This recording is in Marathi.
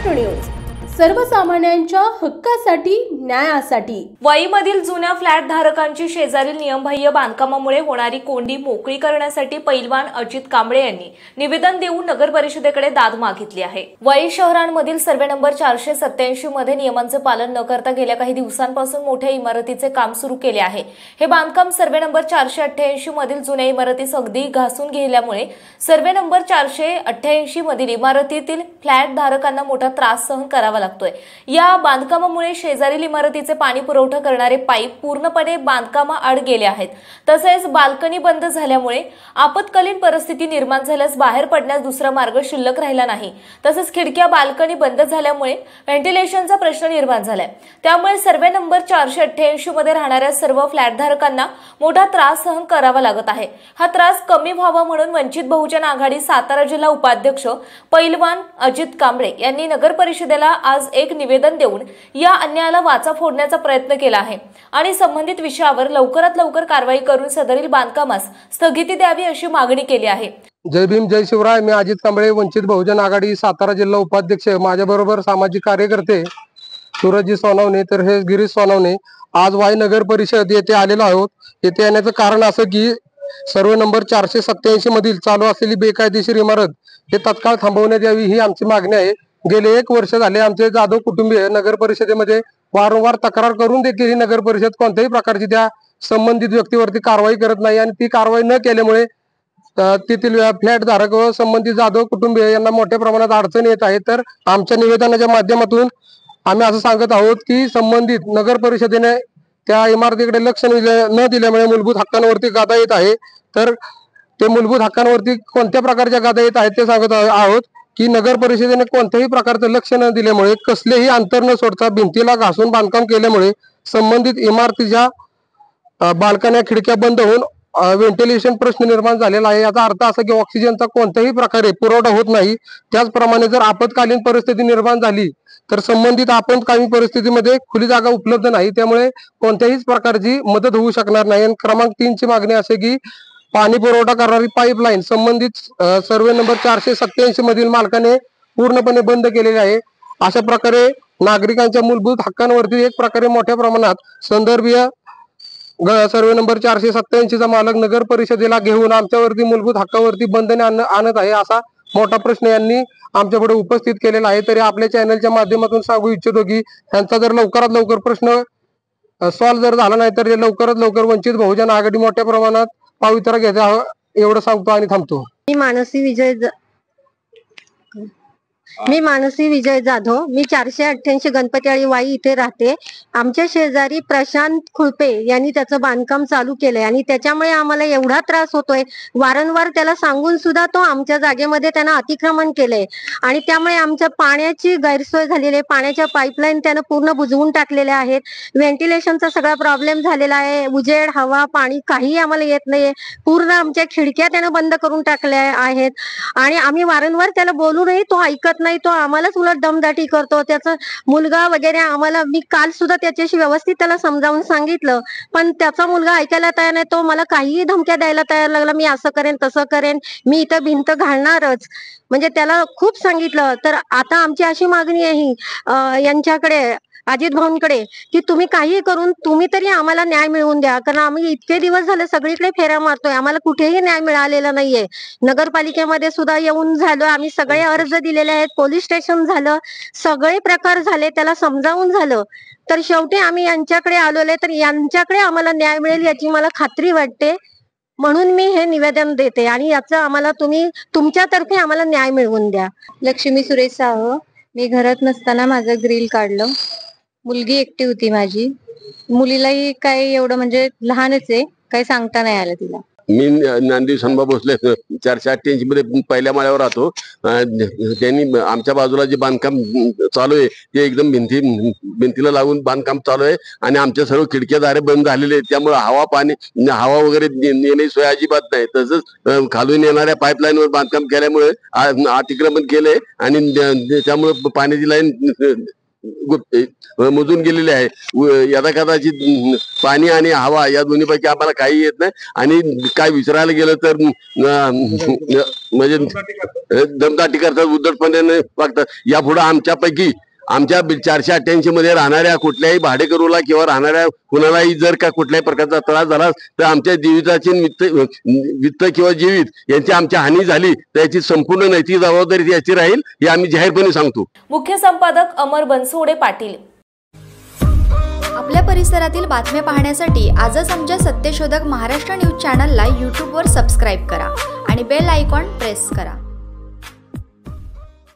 महाराष्ट्र न्यूज, सर्वसामान्यांच्या हक्कासाठी, न्यायासाठी। वाईमधील जुन्या फ्लॅट धारकांची शेजारील नियमबाह्य बांधकामामुळे होणारी कोंडी मोकळी करण्यासाठी पैलवान अजित कांबळे यांनी निवेदन देऊन नगर परिषदेकडे दाद मागितली आहे। वाई शहरांमधील सर्वे नंबर 487 मध्ये नियमांचे पालन न करता गेल्या काही दिवसांपासून मोठ्या इमारतीचे काम सुरू केले आहे। हे बांधकाम सर्वे नंबर 488 मधील जुन्या इमारतीस अगदी घासून गेल्यामुळे सर्वे नंबर 488 मधील इमारतीतील फ्लॅट धारकांना मोठा त्रास सहन करावा लागतोय। या बांधकामामुळे शेजारील इमारतीचे पाणी पुरवठा करणारे पाईप पूर्णपणे बांधकामाआड गेले आहेत। तसेच बाल्कनी बंद झाल्यामुळे आपत्कालीन परिस्थिती निर्माण झाल्यास बाहेर पडण्यास दुसरा मार्ग शिल्लक राहिला नाही। तसेच खिडक्या बाल्कनी बंद झाल्यामुळे व्हेंटिलेशनचा प्रश्न निर्माण झालाय। त्यामुळे सर्वे नंबर 488 मध्ये राहणाऱ्या सर्व फ्लॅट धारकांना मोठा त्रास सहन करावा लागत आहे। हा त्रास कमी व्हावा म्हणून वंचित बहुजन आघाडी सातारा जिल्हा उपाध्यक्ष पैलवान अजित कांबळे यांनी नगर परिषदेला आज एक निवेदन देऊन या अन्यायाला वाचा फोडण्याचा प्रयत्न केला आहे आणि संबंधित विषयावर लवकरात लवकर कारवाई करून सदरील बांधकामास स्थगिती द्यावी अशी मागणी केली आहे। जय भीम जय शिवराय। मी अजित कांबळे, वंचित बहुजन आघाडी सातारा जिल्हा उपाध्यक्ष। माझ्याबरोबर सामाजिक कार्यकर्ते सूरजजी सोनवणे तर हे गिरीश सोनवणे। आज वाई नगर परिषद येथे आलेलो आहोत। येथे येण्याचं कारण असं की सर्वे नंबर 487 मधील चालू असलेली बेकायदेशीर इमारत हे तत्काळ थांबवण्यात यावी ही आमची मागणी आहे। गेले 1 वर्ष झाले आमचे जाधव कुटुंबीय नगर परिषदेमध्ये वारंवार तक्रार करून देखील ही नगर परिषद कोणत्याही प्रकारची त्या संबंधित व्यक्तीवरती कारवाई करत नाही आणि ती कारवाई न केल्यामुळे तेथील फ्लॅट धारक व संबंधित जाधव कुटुंबीय यांना मोठ्या प्रमाणात अडचणी येत आहेत। तर आमच्या निवेदनाच्या माध्यमातून आम्ही असं सांगत आहोत की संबंधित नगर परिषदेने त्या इमारतीकडे लक्ष न दिल्यामुळे मूलभूत हक्कांवरती गादा येत आहे। तर ते मूलभूत हक्कांवरती कोणत्या प्रकारच्या गादा येत आहेत ते सांगत आहोत की नगर परिषदेने कोणत्याही प्रकारचं लक्ष न दिल्यामुळे, कसलेही अंतर न सोडता भिंतीला घासून बांधकाम केल्यामुळे संबंधित इमारतीच्या बाल्कन्या खिडक्या बंद होऊन व्हेंटिलेशन प्रश्न निर्माण झालेला आहे। याचा अर्थ असा की ऑक्सिजनचा कोणत्याही प्रकारे पुरवठा होत नाही। त्याचप्रमाणे जर आपत्कालीन परिस्थिती निर्माण झाली तर संबंधित आपत्कालीन परिस्थितीमध्ये खुली जागा उपलब्ध नाही, त्यामुळे कोणत्याही प्रकारची मदत होऊ शकणार नाही। क्रमांक 3 ची मागणी असे की पाणी पुरवठा करणारी पाईपलाईन संबंधित सर्वे नंबर 487 मधील मालकाने पूर्णपणे बंद केलेली आहे। अशा प्रकारे नागरिकांच्या मूलभूत हक्कांवरती एक प्रकारे मोठ्या प्रमाणात संदर्भीय सर्वे नंबर 487 चा मालक नगर परिषदेला घेऊन आमच्यावरती मूलभूत हक्कावरती बंधने आणत आहे, असा मोठा प्रश्न यांनी आमच्या पुढे उपस्थित केलेला आहे। तरी आपल्या चॅनलच्या माध्यमातून सांगू इच्छितो की त्यांचा जर लवकरात लवकर प्रश्न सॉल्व्ह जर झाला नाही तर लवकरात लवकर वंचित बहुजन आघाडी मोठ्या प्रमाणात पावित्र्य घेता एवढं सांगतो आणि थांबतो। मी मानसी विजय जाधव। मी 488 गणपतीवाडी वाई इथे राहते। आमच्या शेजारी प्रशांत खुळपे यांनी त्याचं बांधकाम चालू केलंय आणि त्याच्यामुळे आम्हाला एवढा त्रास होतोय। वारंवार त्याला सांगून सुद्धा तो आमच्या जागेमध्ये त्यानं अतिक्रमण केलंय आणि त्यामुळे आमच्या पाण्याची गैरसोय झालेली आहे। पाण्याच्या पाईपलाईन त्यानं पूर्ण बुजवून टाकलेल्या आहेत। व्हेंटिलेशनचा सगळा प्रॉब्लेम झालेला आहे। उजेड, हवा, पाणी काही आम्हाला येत नाहीये। पूर्ण आमच्या खिडक्या त्यानं बंद करून टाकल्या आहेत आणि आम्ही वारंवार त्याला बोलूनही तो ऐकत नाही। तो आम्हालाच उलट दमदाटी करतो। त्याचा मुलगा वगैरे आम्हाला, मी काल सुद्धा त्याच्याशी व्यवस्थित त्याला समजावून सांगितलं, पण त्याचा मुलगा ऐकायला तयार नाही। तो मला काहीही धमक्या द्यायला तयार लागला, मी असं करेन तसं करेन, मी इथं भिंत घालणारच, म्हणजे त्याला खूप सांगितलं। तर आता आमची अशी मागणी आहे यांच्याकडे, अजित भाऊंकडे, की तुम्ही काही करून तुम्ही तरी आम्हाला न्याय मिळवून द्या, कारण आम्ही इतके दिवस झाले सगळीकडे फेऱ्या मारतोय, आम्हाला कुठेही न्याय मिळालेला नाहीये। नगरपालिकेमध्ये सुद्धा येऊन झालो, आम्ही सगळे अर्ज दिलेले आहेत, पोलीस स्टेशन झालं, सगळे प्रकार झाले, त्याला समजावून झालं। तर शेवटी आम्ही यांच्याकडे आलेलो आहे, तर यांच्याकडे आम्हाला न्याय मिळेल याची मला खात्री वाटते, म्हणून मी हे निवेदन देते आणि याचं आम्हाला तुम्ही तुमच्यातर्फे आम्हाला न्याय मिळवून द्या। लक्ष्मी सुरेश साह। मी घरात नसताना माझं ग्रिल काढलं। मुलगी एकटी होती माझी, मुलीलाही काही एवढं म्हणजे लहानच आहे, काही सांगता नाही आलं तिला। मी ज्ञानदेव शंभा भोसले 488 मध्ये पहिल्या माळ्यावर राहतो। त्यांनी आमच्या बाजूला जे बांधकाम चालू आहे ते एकदम भिंतीला लागून बांधकाम चालू आहे आणि आमच्या सर्व खिडक्या दारे बंद झालेले आहेत। त्यामुळे हवा वगैरे येण्याची सोय अजिबात नाही। तसंच खालून येणाऱ्या पाईपलाईनवर बांधकाम केल्यामुळे अतिक्रमण केलंय आणि त्यामुळे पाण्याची लाईन मजून गेलेले आहे. यदा कदाचित पाणी आणि हवा या दोन्हीपैकी आम्हाला काही येत नाही आणि काय विचारायला गेलं तर म्हणजे दमदाटी करतात, उद्धटपणे वागतात. यापुढे आमच्यापैकी आमच्या 488 मध्ये राहणाऱ्या कुठल्याही भाडेकरूला किंवा राहणाऱ्या कुणालाही जर का कुठल्याही प्रकारचा त्रास झाला तर आमच्या जीविताची वित्त किंवा जीवित यांची आमची हानी झाली तर याची संपूर्ण नैतिक जबाबदारी याची राहील हे आम्ही जाहीरपणे सांगतो. मुख्य संपादक अमर बनसोडे पाटील. आपल्या परिसरातील बातम्या पाहण्यासाठी आजच आमच्या सत्यशोधक महाराष्ट्र न्यूज चॅनलला यूट्यूबवर सबस्क्राईब करा आणि बेल आयकॉन प्रेस करा.